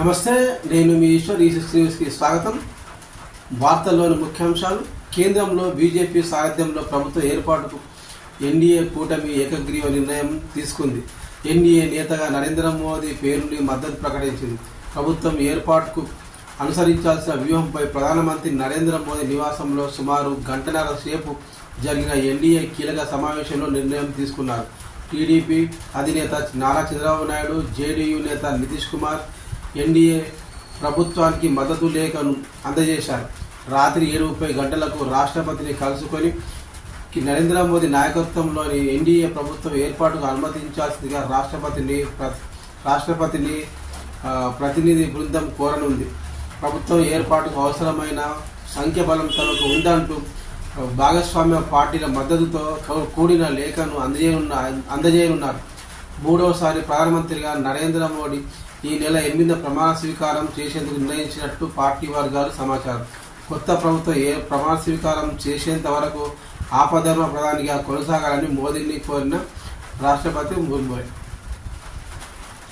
నమస్తే, నేను మీ ఈశ్వర్. న్యూస్కి స్వాగతం. వార్తల్లోని ముఖ్యాంశాలు. కేంద్రంలో బీజేపీ సారథ్యంలో ప్రభుత్వ ఏర్పాటుకు ఎన్డీఏ కూటమి ఏకగ్రీవ నిర్ణయం తీసుకుంది. ఎన్డీఏ నేతగా నరేంద్ర మోదీ పేరుని మద్దతు ప్రకటించింది. ప్రభుత్వం ఏర్పాటుకు అనుసరించాల్సిన వ్యూహంపై ప్రధానమంత్రి నరేంద్ర మోదీ నివాసంలో సుమారు గంటన్నర సేపు జరిగిన ఎన్డీఏ కీలక సమావేశంలో నిర్ణయం తీసుకున్నారు. టీడీపీ అధినేత నారా చంద్రబాబు నాయుడు, జేడీయూ నేత నితీష్ కుమార్ ఎన్డీఏ ప్రభుత్వానికి మద్దతు లేఖను అందజేశారు. రాత్రి 7:30 గంటలకు రాష్ట్రపతిని కలుసుకొని నరేంద్ర మోదీ నాయకత్వంలోని ఎన్డీఏ ప్రభుత్వం ఏర్పాటుకు అనుమతించాల్సిందిగా రాష్ట్రపతిని ప్రతినిధి బృందం కోరనుంది. ప్రభుత్వం ఏర్పాటుకు అవసరమైన సంఖ్యాబలం తమకు ఉందంటూ భాగస్వామ్య పార్టీల మద్దతుతో కూడిన లేఖను అందజేయనున్నారు. మూడవసారి ప్రధానమంత్రిగా నరేంద్ర మోడీ ఈ నెల 8న ప్రమాణ స్వీకారం చేసేందుకు నిర్ణయించినట్టు పార్టీ వర్గాలు సమాచారం. కొత్త ప్రభుత్వం ప్రమాణ స్వీకారం చేసేంత వరకు ఆపద్ధర్మ ప్రధానిగా కొనసాగాలని మోదీని కోరిన రాష్ట్రపతి ముర్ము.